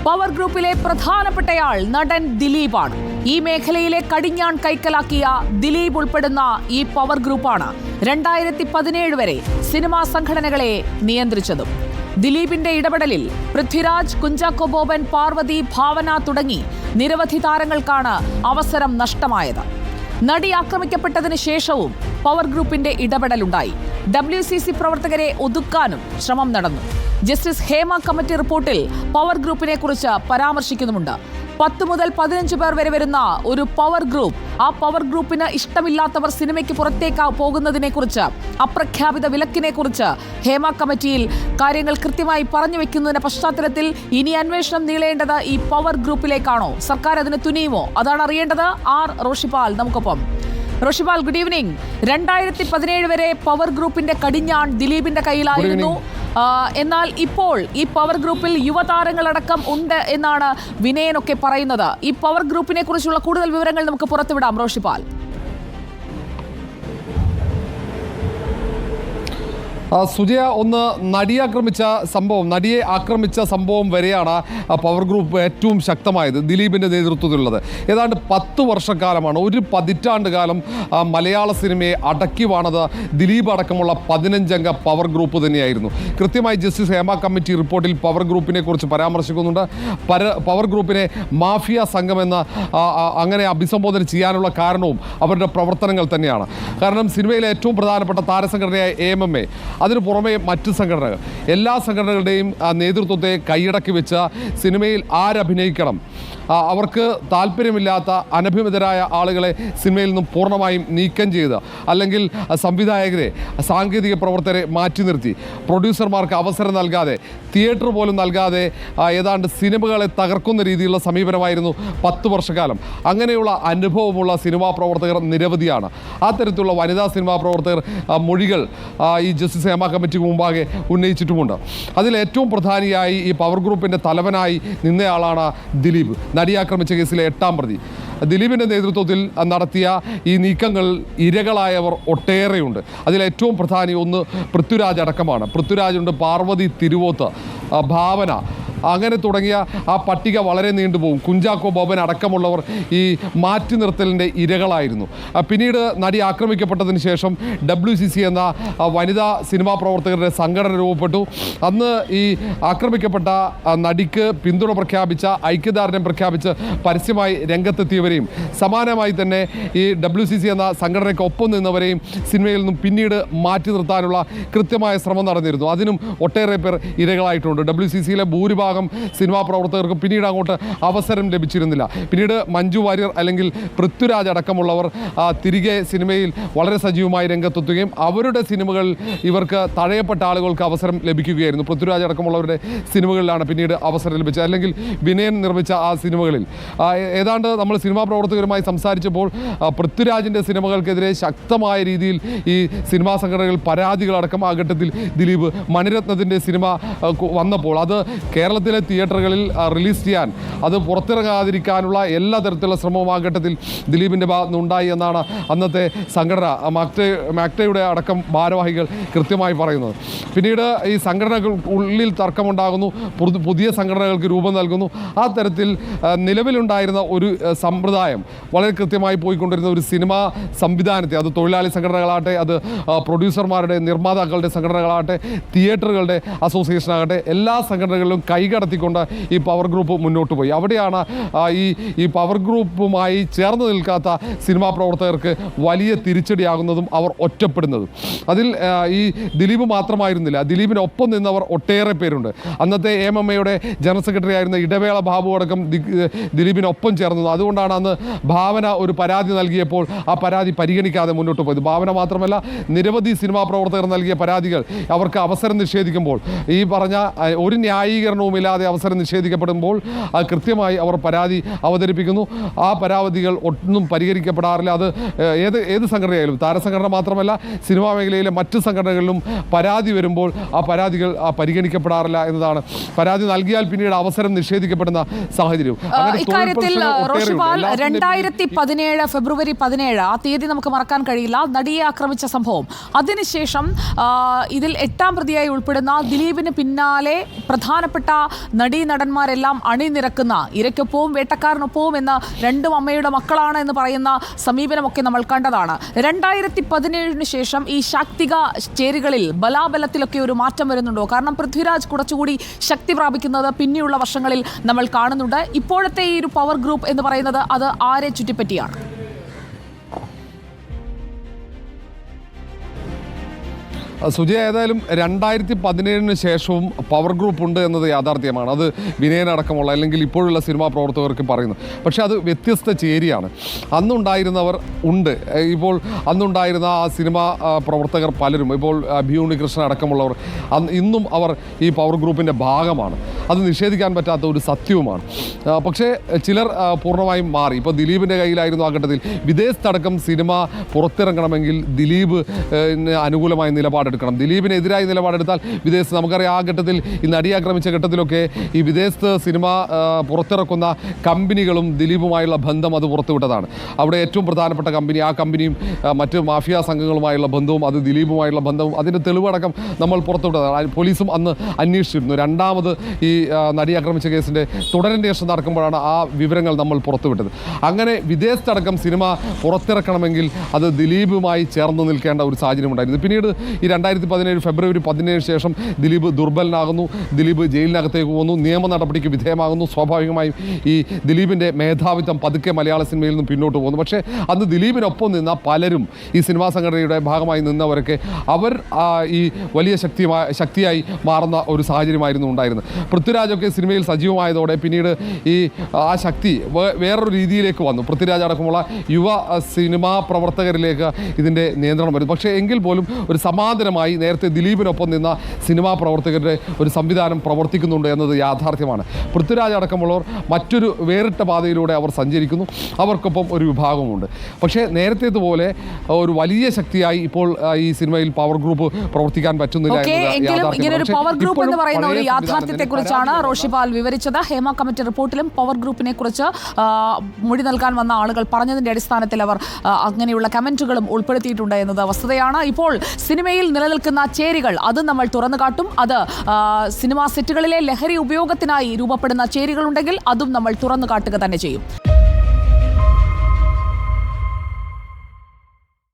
Power ഗ്രൂപ്പിലെ പ്രധാനപ്പെട്ടയാൾ നടൻ ദിലീപാണ്. ഈ മേഖലയിലെ കടിഞ്ഞാൺ കൈക്കലാക്കിയ ദിലീപ് ഉൾപ്പെടുന്ന ഈ പവർ ഗ്രൂപ്പാണ് 2017 വരെ സിനിമാ സംഘടനകളെ നിയന്ത്രിച്ചതും. ദിലീപിന്റെ ഇടപെടലിൽ പൃഥ്വിരാജ്, കുഞ്ചാക്കോ ബോബൻ, പാർവതി, ഭാവന തുടങ്ങി നിരവധി താരങ്ങൾക്കാണ് അവസരം നഷ്ടമായത്. നടി ആക്രമിക്കപ്പെട്ടതിന് ശേഷവും പവർ ഗ്രൂപ്പിന്റെ ഇടപെടലുണ്ടായി. WCC പ്രവർത്തകരെ ഒതുക്കാനും ശ്രമം നടന്നു. ജസ്റ്റിസ് ഹേമ കമ്മിറ്റി റിപ്പോർട്ടിൽ പവർ ഗ്രൂപ്പിനെ കുറിച്ച് പരാമർശിക്കുന്നുമുണ്ട്. 10 മുതൽ 15 പേർ വരെ വരുന്ന ഒരു പവർ ഗ്രൂപ്പ്, ആ പവർ ഗ്രൂപ്പിന് ഇഷ്ടമില്ലാത്തവർ സിനിമയ്ക്ക് പുറത്തേക്ക് പോകുന്നതിനെ കുറിച്ച്, അപ്രഖ്യാപിത വിലക്കിനെ കുറിച്ച് ഹേമ കമ്മിറ്റിയിൽ കാര്യങ്ങൾ കൃത്യമായി പറഞ്ഞു വെക്കുന്നതിന്റെ പശ്ചാത്തലത്തിൽ ഇനി അന്വേഷണം നീളേണ്ടത് ഈ പവർ ഗ്രൂപ്പിലേക്കാണോ? സർക്കാർ അതിന് തുനിയുമോ? അതാണ് അറിയേണ്ടത്. റോഷിപാൽ നമുക്കൊപ്പം. Roshipal, good evening. 2017 വരെ പവർ ഗ്രൂപ്പിന്റെ കടിഞ്ഞാൺ ദിലീപിന്റെ കയ്യിലായിരുന്നു. എന്നാൽ ഇപ്പോൾ ഈ പവർ ഗ്രൂപ്പിൽ യുവതാരങ്ങളടക്കം ഉണ്ട് എന്നാണ് വിനയനൊക്കെ പറയുന്നത്. ഈ പവർ ഗ്രൂപ്പിനെ കുറിച്ചുള്ള കൂടുതൽ വിവരങ്ങൾ നമുക്ക് പുറത്തുവിടാം. റോഷിപാൽ. സുജയ, ഒന്ന് നടിയെ ആക്രമിച്ച സംഭവം വരെയാണ് പവർ ഗ്രൂപ്പ് ഏറ്റവും ശക്തമായത് ദിലീപിൻ്റെ നേതൃത്വത്തിലുള്ളത്. ഏതാണ്ട് 10 വർഷക്കാലമാണ്, ഒരു പതിറ്റാണ്ട് കാലം മലയാള സിനിമയെ അടക്കി വാണത് ദിലീപ് അടക്കമുള്ള 15 അംഗ പവർ ഗ്രൂപ്പ് തന്നെയായിരുന്നു. കൃത്യമായി ജസ്റ്റിസ് ഹേമ കമ്മിറ്റി റിപ്പോർട്ടിൽ പവർ ഗ്രൂപ്പിനെ കുറിച്ച് പരാമർശിക്കുന്നുണ്ട്. പവർ ഗ്രൂപ്പിനെ മാഫിയ സംഘമെന്ന് അങ്ങനെ അഭിസംബോധന ചെയ്യാനുള്ള കാരണവും അവരുടെ പ്രവർത്തനങ്ങൾ തന്നെയാണ്. കാരണം സിനിമയിലെ ഏറ്റവും പ്രധാനപ്പെട്ട താരസംഘടനയായ AMMA, അതിനു പുറമെ മറ്റ് സംഘടനകൾ, എല്ലാ സംഘടനകളുടെയും നേതൃത്വത്തെ കൈയടക്കി വെച്ച് സിനിമയിൽ ആരഭിനയിക്കണം, അവർക്ക് താല്പര്യമില്ലാത്ത അനഭിമിതരായ ആളുകളെ സിനിമയിൽ നിന്നും പൂർണ്ണമായും നീക്കം ചെയ്ത്, അല്ലെങ്കിൽ സംവിധായകരെ, സാങ്കേതിക പ്രവർത്തകരെ മാറ്റി നിർത്തി, പ്രൊഡ്യൂസർമാർക്ക് അവസരം നൽകാതെ, തിയേറ്റർ പോലും നൽകാതെ ഏതാണ്ട് സിനിമകളെ തകർക്കുന്ന രീതിയിലുള്ള സമീപനമായിരുന്നു 10 വർഷക്കാലം. അങ്ങനെയുള്ള അനുഭവമുള്ള സിനിമാ പ്രവർത്തകർ നിരവധിയാണ്. ആ തരത്തിലുള്ള വനിതാ സിനിമാ പ്രവർത്തകർ മൊഴികൾ ഈ ജസ്റ്റിസ് ഹേമ കമ്മിറ്റിക്ക് മുമ്പാകെ ഉന്നയിച്ചിട്ടുമുണ്ട്. അതിൽ ഏറ്റവും പ്രധാനിയായി ഈ പവർ ഗ്രൂപ്പിൻ്റെ തലവനായി നിന്നയാളാണ് ദിലീപ്. നടിയാക്രമിച്ച കേസിലെ 8ാം പ്രതി. ദിലീപിൻ്റെ നേതൃത്വത്തിൽ നടത്തിയ ഈ നീക്കങ്ങൾ ഇരകളായവർ ഒട്ടേറെയുണ്ട്. അതിലേറ്റവും പ്രധാനി ഒന്ന് പൃഥ്വിരാജ് അടക്കമാണ്. പൃഥ്വിരാജുണ്ട്, പാർവതി തിരുവോത്ത്, ഭാവന, അങ്ങനെ തുടങ്ങിയ ആ പട്ടിക വളരെ നീണ്ടുപോകും. കുഞ്ചാക്കോ ബോബൻ അടക്കമുള്ളവർ ഈ മാറ്റി നിർത്തലിൻ്റെ ഇരകളായിരുന്നു. പിന്നീട് നടി ആക്രമിക്കപ്പെട്ടതിന് ശേഷം WCC എന്ന വനിതാ സിനിമാ പ്രവർത്തകരുടെ സംഘടന രൂപപ്പെട്ടു. അന്ന് ഈ ആക്രമിക്കപ്പെട്ട നടിക്ക് പിന്തുണ പ്രഖ്യാപിച്ച, ഐക്യദാർഢ്യം പ്രഖ്യാപിച്ച് പരസ്യമായി രംഗത്തെത്തിയവരെയും, സമാനമായി തന്നെ ഈ WCC എന്ന സംഘടനയ്ക്ക് ഒപ്പം നിന്നവരെയും സിനിമയിൽ നിന്നും പിന്നീട് മാറ്റി നിർത്താനുള്ള കൃത്യമായ ശ്രമം നടന്നിരുന്നു. അതിനും ഒട്ടേറെ പേർ ഇരകളായിട്ടുണ്ട്. WCCയിലെ ഭൂരിഭാഗം സിനിമാ പ്രവർത്തകർക്ക് പിന്നീട് അങ്ങോട്ട് അവസരം ലഭിച്ചിരുന്നില്ല. പിന്നീട് മഞ്ജു വാര്യർ അല്ലെങ്കിൽ പൃഥ്വിരാജ് അടക്കമുള്ളവർ തിരികെ സിനിമയിൽ വളരെ സജീവമായി രംഗത്തെത്തുകയും അവരുടെ സിനിമകളിൽ ഇവർക്ക് തഴയപ്പെട്ട ആളുകൾക്ക് അവസരം ലഭിക്കുകയായിരുന്നു. പൃഥ്വിരാജ് അടക്കമുള്ളവരുടെ സിനിമകളിലാണ് പിന്നീട് അവസരം ലഭിച്ചത്. അല്ലെങ്കിൽ വിനയൻ നിർമ്മിച്ച ആ സിനിമകളിൽ ഏതാണ്ട് നമ്മൾ സിനിമാ പ്രവർത്തകരുമായി സംസാരിച്ചപ്പോൾ പൃഥ്വിരാജിൻ്റെ സിനിമകൾക്കെതിരെ ശക്തമായ രീതിയിൽ ഈ സിനിമാ സംഘടനകൾ പരാതികളടക്കം ആ ഘട്ടത്തിൽ ദിലീപ്, മണിരത്നത്തിൻ്റെ സിനിമ വന്നപ്പോൾ അത് കേരളത്തിലെ തിയേറ്ററുകളിൽ റിലീസ് ചെയ്യാൻ, അത് പുറത്തിറങ്ങാതിരിക്കാനുള്ള എല്ലാ തരത്തിലുള്ള ശ്രമവും ആ ഘട്ടത്തിൽ ദിലീപിൻ്റെ ഭാഗത്ത് ഉണ്ടായി എന്നാണ് അന്നത്തെ സംഘടന, മാക്ടയുടെ അടക്കം ഭാരവാഹികൾ കൃത്യമായി പറയുന്നത്. പിന്നീട് ഈ സംഘടനകൾ ഉള്ളിൽ തർക്കമുണ്ടാകുന്നു, പുതിയ സംഘടനകൾക്ക് രൂപം നൽകുന്നു. ആ തരത്തിൽ നിലവിലുണ്ടായിരുന്ന ഒരു സമ്പ്രദായം, വളരെ കൃത്യമായി പോയിക്കൊണ്ടിരുന്ന ഒരു സിനിമാ സംവിധാനത്തെ, അത് തൊഴിലാളി സംഘടനകളാകട്ടെ, അത് പ്രൊഡ്യൂസർമാരുടെ, നിർമ്മാതാക്കളുടെ സംഘടനകളാകട്ടെ, തിയേറ്ററുകളുടെ അസോസിയേഷനാകട്ടെ, എല്ലാ സംഘടനകളിലും കൈകടത്തിക്കൊണ്ട് ഈ പവർ ഗ്രൂപ്പ് മുന്നോട്ട് പോയി. അവിടെയാണ് ഈ പവർ ഗ്രൂപ്പുമായി ചേർന്ന് നിൽക്കാത്ത സിനിമാ പ്രവർത്തകർക്ക് വലിയ തിരിച്ചടിയാകുന്നതും അവർ ഒറ്റപ്പെടുന്നതും. അതിൽ ഈ ദിലീപ് മാത്രമായിരുന്നില്ല, ദിലീപിനൊപ്പം നിന്നവർ ഒട്ടേറെ പേരുണ്ട്. അന്നത്തെ AMMAയുടെ ജനറൽ സെക്രട്ടറി ആയിരുന്ന ഇടവേള ബാബു അടക്കം ദിലീപിനൊപ്പം ചേർന്നത്. അതുകൊണ്ടാണ് അന്ന് ഭാവന ഒരു പരാതി നൽകിയപ്പോൾ ആ പരാതി പരിഗണിക്കാതെ മുന്നോട്ട് പോയത്. ഭാവന മാത്രമല്ല, നിരവധി സിനിമാ പ്രവർത്തകർ നൽകിയ പരാതികൾ അവർക്ക് അവസരം നിഷേധിക്കുമ്പോൾ, ഈ പറഞ്ഞ ഒരു ന്യായീകരണവുമില്ലാതെ അവസരം നിഷേധിക്കപ്പെടുമ്പോൾ കൃത്യമായി അവർ പരാതി അവതരിപ്പിക്കുന്നു. ആ പരാതികൾ ഒന്നും പരിഹരിക്കപ്പെടാറില്ല. അത് ഏത് സംഘടനയായാലും, താരസംഘടന മാത്രമല്ല, സിനിമാ മേഖലയിലെ മറ്റ് സംഘടനകളിലും പരാതി വരുമ്പോൾ ആ പരാതികൾ പരിഗണിക്കപ്പെടാറില്ല എന്നതാണ്. പരാതി നൽകിയാൽ പിന്നീട് അവസരം നിഷേധിക്കപ്പെടുന്ന സാഹചര്യം. ഇക്കാര്യത്തിൽ റോഷിപാൽ, 2017 ഫെബ്രുവരി 17 ആ തീയതി നമുക്ക് മറക്കാൻ കഴിയില്ല, നടിയെ ആക്രമിച്ച സംഭവം. അതിനുശേഷം ഇതിൽ 8ാം പ്രതിയായി ഉൾപ്പെടുന്ന ദിലീപിന് പിന്നാലെ പ്രധാനപ്പെട്ട നടീനടന്മാരെല്ലാം അണിനിരക്കുന്ന ഇരയ്ക്കൊപ്പവും വേട്ടക്കാരനൊപ്പവും എന്ന രണ്ടും അമ്മയുടെ മക്കളാണ് എന്ന് പറയുന്ന സമീപനമൊക്കെ നമ്മൾ കണ്ടതാണ്. 2017 ശേഷം ഈ ശാക്തിക ചേരികളിൽ ബലാബലത്തിലൊക്കെ ഒരു മാറ്റം വരുന്നുണ്ടോ? കാരണം പൃഥ്വിരാജ് കുറച്ചുകൂടി ശക്തി പ്രാപിക്കുന്നത് പിന്നെയുള്ള വർഷങ്ങളിൽ നമ്മൾ കാണുന്നുണ്ട്. ഇപ്പോഴത്തെ ഈ ഒരു പവർ ഗ്രൂപ്പ് എന്ന് പറയുന്നത് അത് ആരെ ചുറ്റിപ്പറ്റിയാണ്? സുജയ, ഏതായാലും 2017 ശേഷവും പവർ ഗ്രൂപ്പ് ഉണ്ട് എന്നത് യാഥാർത്ഥ്യമാണ്. അത് വിനയനടക്കമുള്ള അല്ലെങ്കിൽ ഇപ്പോഴുള്ള സിനിമാ പ്രവർത്തകർക്ക് പറയുന്നു. പക്ഷേ അത് വ്യത്യസ്ത ചേരിയാണ്. അന്നുണ്ടായിരുന്നവർ ഉണ്ട്. ഇപ്പോൾ അന്നുണ്ടായിരുന്ന ആ സിനിമാ പ്രവർത്തകർ പലരും ഇപ്പോൾ ബി ഉണ്ണികൃഷ്ണൻ അടക്കമുള്ളവർ ഇന്നും അവർ ഈ പവർ ഗ്രൂപ്പിൻ്റെ ഭാഗമാണ്. അത് നിഷേധിക്കാൻ പറ്റാത്ത ഒരു സത്യവുമാണ്. പക്ഷേ ചിലർ പൂർണ്ണമായും മാറി. ഇപ്പോൾ ദിലീപിൻ്റെ കയ്യിലായിരുന്നു ആ ഘട്ടത്തിൽ. വിദേശത്തടക്കം സിനിമ പുറത്തിറങ്ങണമെങ്കിൽ ദിലീപ് അനുകൂലമായ നിലപാടെടുക്കണം. ദിലീപിനെതിരായി നിലപാടെടുത്താൽ വിദേശത്ത് നമുക്കറിയാം ആ ഘട്ടത്തിൽ ഈ നടിയെ ആക്രമിച്ച ഘട്ടത്തിലൊക്കെ ഈ വിദേശത്ത് സിനിമ പുറത്തിറക്കുന്ന കമ്പനികളും ദിലീപുമായുള്ള ബന്ധം അത് പുറത്തുവിട്ടതാണ്. അവിടെ ഏറ്റവും പ്രധാനപ്പെട്ട കമ്പനി, ആ കമ്പനിയും മറ്റ് മാഫിയ സംഘങ്ങളുമായുള്ള ബന്ധവും അത് ദിലീപുമായുള്ള ബന്ധവും അതിൻ്റെ തെളിവടക്കം നമ്മൾ പുറത്തുവിട്ടതാണ്. പോലീസും അന്ന് അന്വേഷിച്ചിരുന്നു. രണ്ടാമത് ഈ നടിയെ ആക്രമിച്ച കേസിൻ്റെ തുടരന്വേഷണം നടക്കുമ്പോഴാണ് ആ വിവരങ്ങൾ നമ്മൾ പുറത്തുവിട്ടത്. അങ്ങനെ വിദേശത്തടക്കം സിനിമ പുറത്തിറക്കണമെങ്കിൽ അത് ദിലീപുമായി ചേർന്ന് നിൽക്കേണ്ട ഒരു സാഹചര്യം ഉണ്ടായിരുന്നു. പിന്നീട് ഈ 2017 ഫെബ്രുവരി 17 ശേഷം ദിലീപ് ദുർബലനാകുന്നു. ദിലീപ് ജയിലിനകത്തേക്ക് പോകുന്നു. നിയമ നടപടിക്ക് വിധേയമാകുന്നു. സ്വാഭാവികമായും ഈ ദിലീപിൻ്റെ മേധാവിത്വം പതുക്കെ മലയാള സിനിമയിൽ നിന്നും പിന്നോട്ട് പോകുന്നു. പക്ഷേ അന്ന് ദിലീപിനൊപ്പം നിന്ന പലരും ഈ സിനിമാ സംഘടനയുടെ ഭാഗമായി നിന്നവരൊക്കെ അവർ ഈ വലിയ ശക്തിയായി മാറുന്ന ഒരു സാഹചര്യമായിരുന്നു ഉണ്ടായിരുന്നത്. പൃഥ്വിരാജൊക്കെ സിനിമയിൽ സജീവമായതോടെ പിന്നീട് ഈ ആ ശക്തി വേറൊരു രീതിയിലേക്ക് വന്നു. പൃഥ്വിരാജ് അടക്കമുള്ള യുവ സിനിമാ പ്രവർത്തകരിലേക്ക് ഇതിൻ്റെ നിയന്ത്രണം വരുന്നു. പക്ഷേ എങ്കിൽ പോലും ഒരു സമാന്തരമായി നേരത്തെ ദിലീപിനൊപ്പം നിന്ന സിനിമാ പ്രവർത്തകരുടെ ഒരു സംവിധാനം പ്രവർത്തിക്കുന്നുണ്ട് എന്നത് യാഥാർത്ഥ്യമാണ്. പൃഥ്വിരാജ് അടക്കമുള്ളവർ മറ്റൊരു വേറിട്ട പാതയിലൂടെ അവർ സഞ്ചരിക്കുന്നു. അവർക്കൊപ്പം ഒരു വിഭാഗമുണ്ട്. പക്ഷേ നേരത്തേതുപോലെ ഒരു വലിയ ശക്തിയായി ഇപ്പോൾ ഈ സിനിമയിൽ പവർ ഗ്രൂപ്പ് പ്രവർത്തിക്കാൻ പറ്റുന്നില്ല. ഇങ്ങനൊരു പവർ ഗ്രൂപ്പ് എന്ന് പറയുന്ന ഒരു യാഥാർത്ഥ്യത്തെ കുറിച്ചാണ് റോഷിപാൽ വിവരിച്ചത്. ഹേമ കമ്മിറ്റി റിപ്പോർട്ടിലും പവർ ഗ്രൂപ്പിനെ കുറിച്ച് മൊഴി നൽകാൻ വന്ന ആളുകൾ പറഞ്ഞതിന്റെ അടിസ്ഥാനത്തിൽ അവർ അങ്ങനെയുള്ള കമന്റുകളും ഉൾപ്പെടുത്തിയിട്ടുണ്ട് എന്നത് വസ്തുതയാണ്. ഇപ്പോൾ സിനിമയിൽ നിലനിൽക്കുന്ന ചേരികൾ അത് നമ്മൾ തുറന്നു കാട്ടും. അത് സിനിമാ സെറ്റുകളിലെ ലഹരി ഉപയോഗത്തിനായി രൂപപ്പെടുന്ന ചേരികളുണ്ടെങ്കിൽ അതും നമ്മൾ തുറന്നു കാട്ടുക തന്നെ ചെയ്യും.